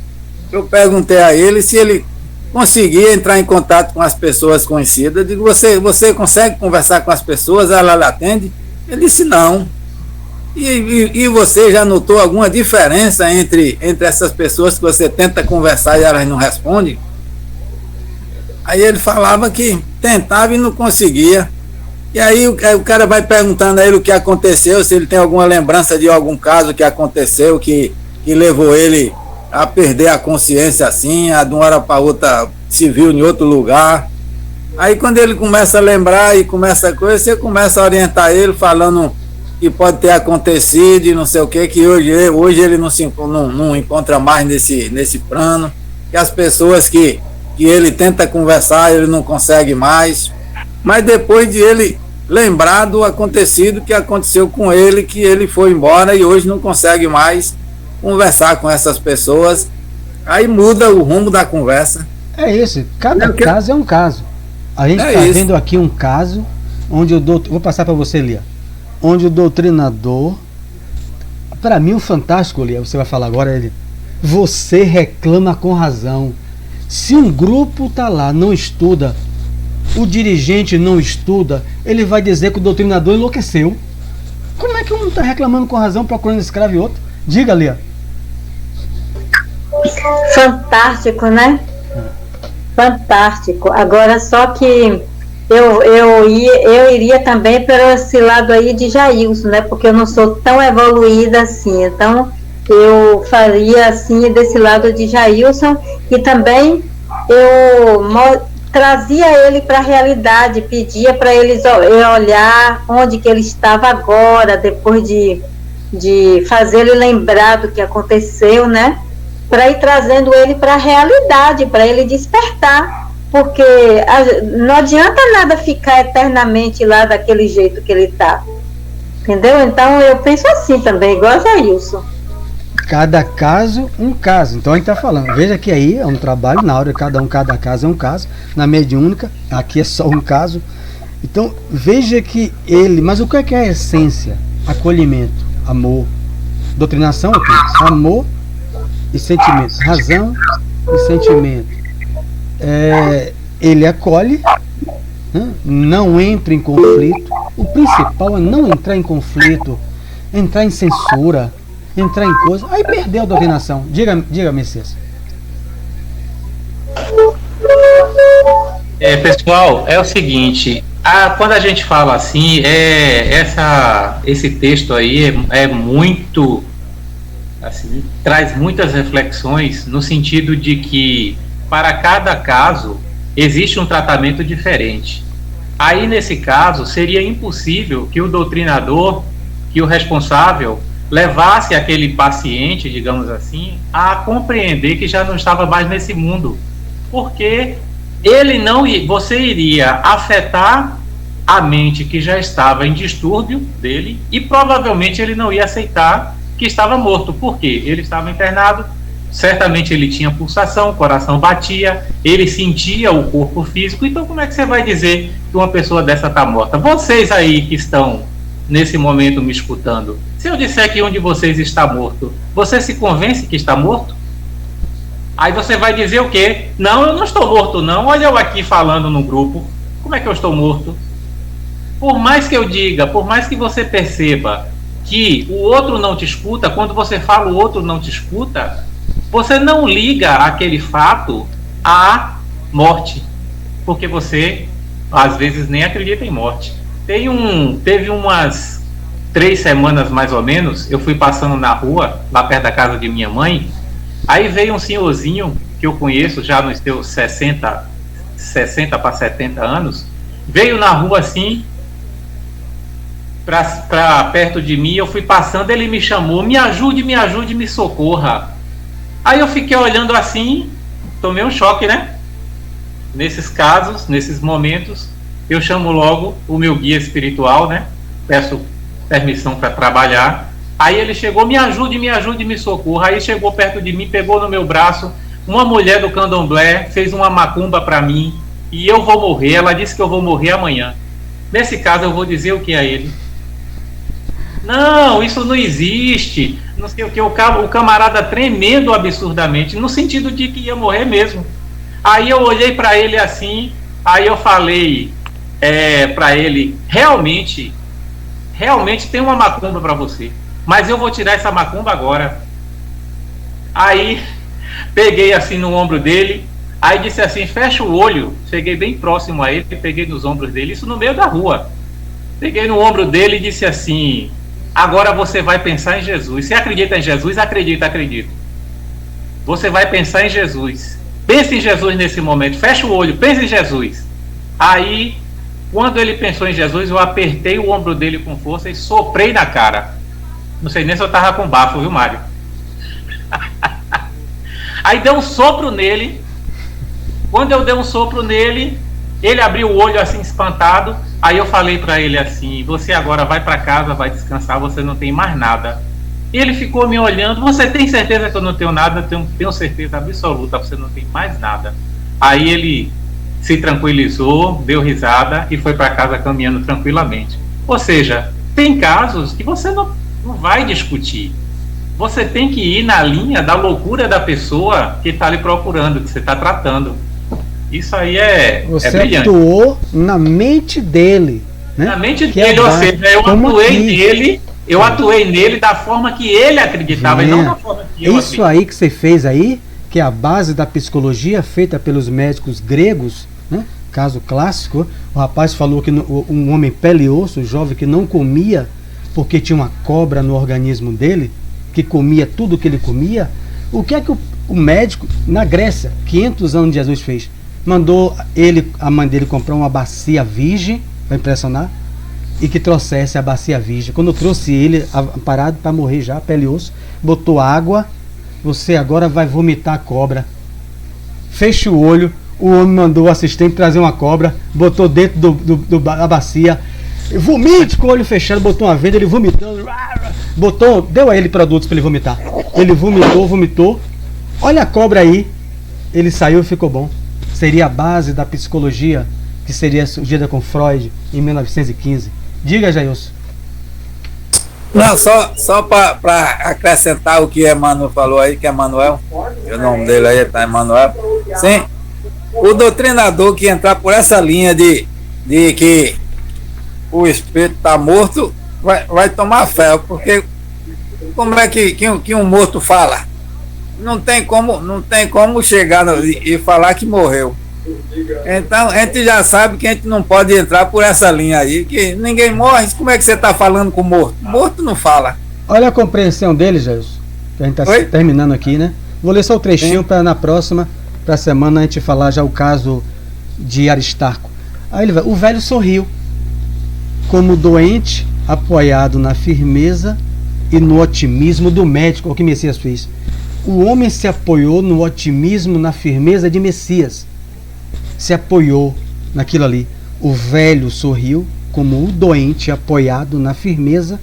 eu perguntei a ele se ele conseguia entrar em contato com as pessoas conhecidas. Eu digo, você consegue conversar com as pessoas? Ela lhe atende? Ele disse não. E você já notou alguma diferença entre essas pessoas que você tenta conversar e elas não respondem? Aí ele falava que tentava e não conseguia. E aí o cara vai perguntando a ele o que aconteceu, se ele tem alguma lembrança de algum caso que aconteceu, que levou ele a perder a consciência assim, de uma hora para outra se viu em outro lugar. Aí quando ele começa a lembrar e começa a coisa, você começa a orientar ele falando que pode ter acontecido e não sei o que hoje ele não encontra mais nesse plano, que as pessoas que ele tenta conversar, ele não consegue mais. Mas depois de ele lembrar do acontecido que aconteceu com ele, que ele foi embora e hoje não consegue mais conversar com essas pessoas, aí muda o rumo da conversa.
É isso, cada caso é um caso. A gente está vendo aqui um caso onde vou passar para você, Lia, onde o doutrinador, para mim o fantástico, Lia, você vai falar agora, ele, você reclama com razão. Se um grupo está lá, não estuda, o dirigente não estuda, ele vai dizer que o doutrinador enlouqueceu. Como é que um está reclamando com razão, procurando escravo e outro? Diga, Lia.
Fantástico, né? fantástico. Agora, só que eu iria também para esse lado aí de Jailson, né? Porque eu não sou tão evoluída assim. Então, eu faria assim desse lado de Jailson, e também eu trazia ele para a realidade, pedia para eles olhar onde que ele estava agora, depois de fazer ele lembrar do que aconteceu, né? Para ir trazendo ele para a realidade, para ele despertar, porque não adianta nada ficar eternamente lá daquele jeito que ele está, entendeu? Então eu penso assim também, igual a Jailson.
Cada caso, um caso. Então a gente está falando, veja que aí é um trabalho, na hora cada caso é um caso, na mediúnica, aqui é só um caso. Então veja que mas o que é a essência? Acolhimento, amor, doutrinação, o quê? Amor e sentimento, razão e sentimento. Ele acolhe, né? Não entra em conflito. O principal é não entrar em conflito, entrar em censura, entrar em coisa, aí perdeu a doutrinação. Diga, Messias.
Pessoal, é o seguinte, quando a gente fala assim, esse texto aí é muito, assim, traz muitas reflexões no sentido de que para cada caso existe um tratamento diferente. Aí nesse caso seria impossível que o doutrinador, que o responsável levasse aquele paciente, digamos assim, a compreender que já não estava mais nesse mundo, porque você iria afetar a mente que já estava em distúrbio dele, e provavelmente ele não ia aceitar que estava morto, porque ele estava internado, certamente ele tinha pulsação, o coração batia, ele sentia o corpo físico. Então como é que você vai dizer que uma pessoa dessa está morta? Vocês aí que estão nesse momento me escutando, se eu disser que um de vocês está morto, você se convence que está morto? Aí você vai dizer o quê? Não, eu não estou morto não, olha eu aqui falando no grupo, como é que eu estou morto? Por mais que eu diga, por mais que você perceba que o outro não te escuta, quando você fala o outro não te escuta, você não liga aquele fato à morte, porque você às vezes nem acredita em morte. Teve umas 3 semanas mais ou menos, eu fui passando na rua, lá perto da casa de minha mãe, aí veio um senhorzinho que eu conheço já nos seus 60 para 70 anos, veio na rua assim, pra perto de mim, eu fui passando, ele me chamou, me ajude, me socorra. Aí eu fiquei olhando assim, tomei um choque, né? Nesses casos, nesses momentos, eu chamo logo o meu guia espiritual, né? Peço permissão para trabalhar. Aí ele chegou, me ajude, me socorra. Aí chegou perto de mim, pegou no meu braço, uma mulher do candomblé, fez uma macumba para mim, e eu vou morrer. Ela disse que eu vou morrer amanhã. Nesse caso eu vou dizer o que a ele? Não, isso não existe. Não sei o que, o camarada tremendo absurdamente, no sentido de que ia morrer mesmo. Aí eu olhei para ele assim, aí eu falei para ele, realmente tem uma macumba para você, mas eu vou tirar essa macumba agora. Aí peguei assim no ombro dele, aí disse assim, fecha o olho. Cheguei bem próximo a ele, peguei nos ombros dele, isso no meio da rua. Peguei no ombro dele e disse assim, agora você vai pensar em Jesus. Você acredita em Jesus? Acredito. Você vai pensar em Jesus. Pense em Jesus nesse momento. Fecha o olho, pense em Jesus. Aí, quando ele pensou em Jesus, eu apertei o ombro dele com força e soprei na cara. Não sei nem se eu tava com bafo, viu, Mário? Aí dei um sopro nele. Quando eu dei um sopro nele, ele abriu o olho assim espantado. Aí eu falei para ele assim, você agora vai para casa, vai descansar, você não tem mais nada. E ele ficou me olhando, você tem certeza que eu não tenho nada? Tenho certeza absoluta, você não tem mais nada. Aí ele se tranquilizou, deu risada e foi para casa caminhando tranquilamente. Ou seja, tem casos que você não vai discutir. Você tem que ir na linha da loucura da pessoa que está lhe procurando, que você está tratando. Isso aí
você
brilhante.
Atuou na mente dele, né?
Na mente dele, ou seja, eu atuei nele da forma que ele acreditava e não da forma que eu acreditava.
Isso aí que você fez aí, que é a base da psicologia feita pelos médicos gregos, né? Caso clássico, o rapaz falou que um homem pele e osso, jovem que não comia porque tinha uma cobra no organismo dele, que comia tudo que ele comia. O que é que o médico, na Grécia, 500 anos de Jesus fez? Mandou a mãe dele comprar uma bacia virgem, para impressionar, e que trouxesse a bacia virgem. Quando trouxe ele, parado para morrer já, pele e osso, botou água, você agora vai vomitar a cobra. Fecha o olho, o homem mandou o assistente trazer uma cobra, botou dentro da bacia, vomite com o olho fechado, botou uma venda, ele vomitando, deu a ele produtos para ele vomitar. Ele vomitou, olha a cobra aí, ele saiu e ficou bom. Seria a base da psicologia que seria surgida com Freud em 1915. Diga, Jailson.
Não, só para acrescentar o que Emmanuel falou aí, que é Emmanuel, o nome dele aí tá Emmanuel. Sim, o doutrinador que entrar por essa linha de que o espírito está morto, vai tomar fé, porque como é que um morto fala? Não tem como chegar e falar que morreu. Então a gente já sabe que a gente não pode entrar por essa linha aí, que ninguém morre. Como é que você está falando com o morto? Morto não fala.
Olha a compreensão dele, Jesus, que a gente está terminando aqui, né? Vou ler só o trechinho para na próxima, para a semana, a gente falar já o caso de Aristarco. Aí ele vai, o velho sorriu, como doente, apoiado na firmeza e no otimismo do médico. O que Messias fez? O homem se apoiou no otimismo, na firmeza de Messias. Se apoiou naquilo ali. O velho sorriu, como o doente apoiado na firmeza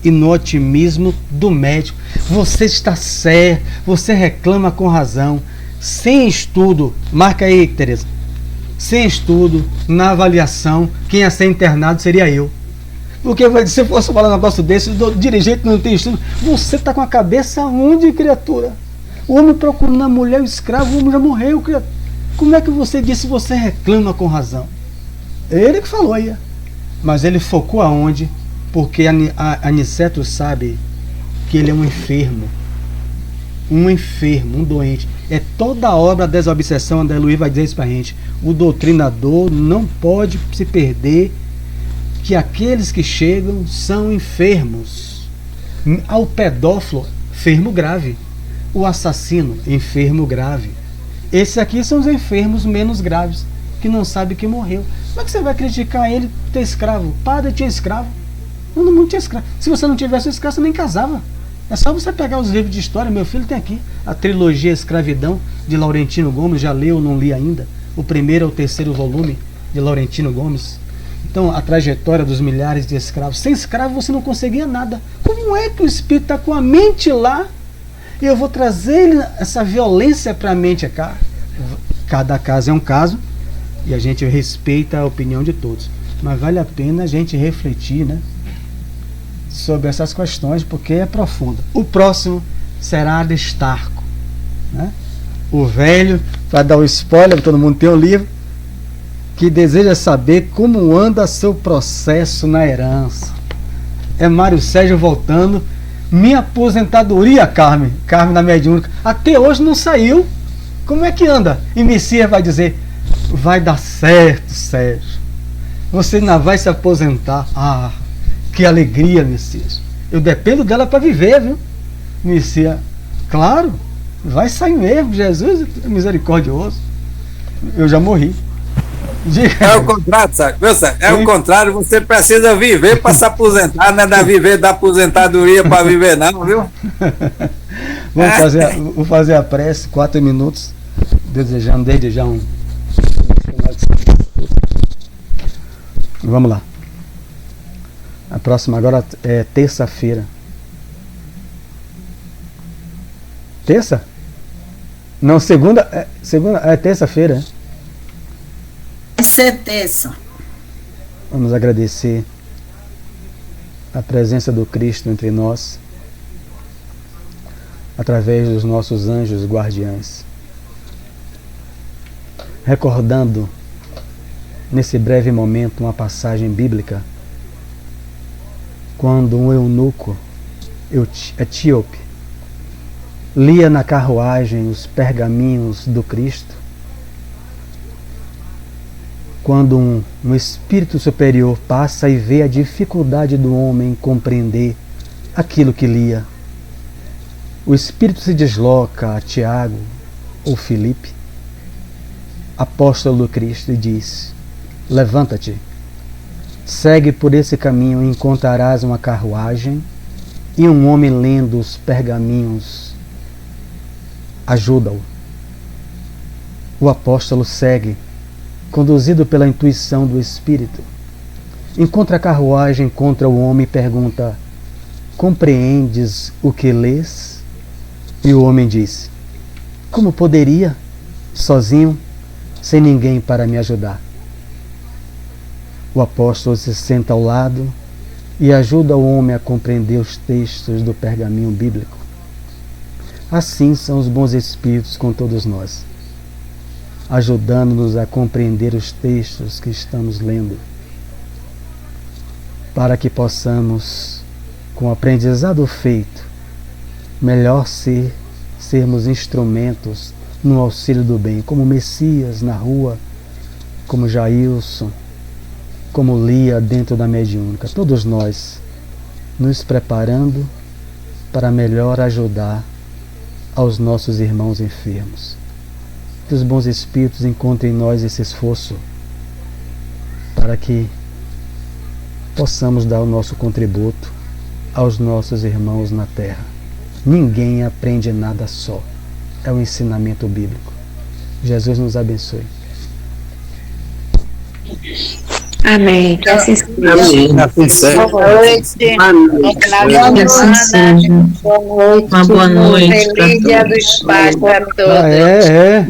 e no otimismo do médico. Você está certo, você reclama com razão. Sem estudo, marca aí, Tereza. Sem estudo, na avaliação, quem ia ser internado seria eu. Porque se fosse falar um negócio desse, o dirigente não tem estudo. Você está com a cabeça onde, criatura? O homem procurando a mulher, o escravo, o homem já morreu, criatura. Como é que você disse você reclama com razão? Ele que falou aí. Mas ele focou aonde? Porque Aniceto sabe que ele é um enfermo. Um doente. É toda a obra da desobsessão. André Luiz vai dizer isso pra gente. O doutrinador não pode se perder que aqueles que chegam são enfermos. Ao pedófilo, enfermo grave. O assassino, enfermo grave. Esses aqui são os enfermos menos graves, que não sabem que morreu. Como é que você vai criticar ele ter escravo? O padre tinha escravo. Todo mundo tinha escravo. Se você não tivesse escravo, você nem casava. É só você pegar os livros de história. Meu filho tem aqui a trilogia Escravidão, de Laurentino Gomes. Já leu ou não li ainda? O primeiro ou o terceiro volume de Laurentino Gomes. Então, a trajetória dos milhares de escravos. Sem escravo você não conseguia nada. Como é que o espírito está com a mente lá e eu vou trazer essa violência para a mente cá? Cada caso é um caso e a gente respeita a opinião de todos. Mas vale a pena a gente refletir, né, sobre essas questões, porque é profundo. O próximo será Aristarco, né? O velho, para dar o spoiler, todo mundo tem um livro, que deseja saber como anda seu processo na herança. É Mário Sérgio voltando. Minha aposentadoria, Carmen da Mediúnica, até hoje não saiu. Como é que anda? E Messias vai dizer, vai dar certo, Sérgio. Você ainda vai se aposentar. Ah, que alegria, Messias. Eu dependo dela para viver, viu? Messias, claro, vai sair mesmo. Jesus é misericordioso. Eu já morri.
É o contrário, sabe? É o contrário, você precisa viver para se aposentar, não é da viver da aposentadoria para viver não, viu?
Vou fazer a prece, 4 minutos, desejando desde já um... Vamos lá. A próxima agora é terça-feira. Terça? Não, segunda é terça-feira, né?
Certeza.
Vamos agradecer a presença do Cristo entre nós, através dos nossos anjos guardiães. Recordando, nesse breve momento, uma passagem bíblica, quando um eunuco etíope lia na carruagem os pergaminhos do Cristo? Quando um espírito superior passa e vê a dificuldade do homem em compreender aquilo que lia, o espírito se desloca a Tiago ou Filipe, apóstolo do Cristo, e diz: levanta-te, segue por esse caminho e encontrarás uma carruagem e um homem lendo os pergaminhos. Ajuda-o. O apóstolo segue, conduzido pela intuição do Espírito. Encontra a carruagem, encontra o homem e pergunta: compreendes o que lês? E o homem diz: como poderia, sozinho, sem ninguém para me ajudar? O apóstolo se senta ao lado e ajuda o homem a compreender os textos do pergaminho bíblico. Assim são os bons espíritos com todos nós, ajudando-nos a compreender os textos que estamos lendo, para que possamos, com o aprendizado feito, melhor sermos instrumentos no auxílio do bem, como Messias na rua, como Jailson, como Lia dentro da mediúnica. Todos nós nos preparando para melhor ajudar aos nossos irmãos enfermos. Que os bons espíritos encontrem em nós esse esforço para que possamos dar o nosso contributo aos nossos irmãos na terra. Ninguém aprende nada só. É um ensinamento bíblico. Jesus nos abençoe.
Amém. Que assim seja.
Boa noite. Bom final de semana.
Uma boa noite para
Feliz dia do
todos.
Espaço para todos.
É.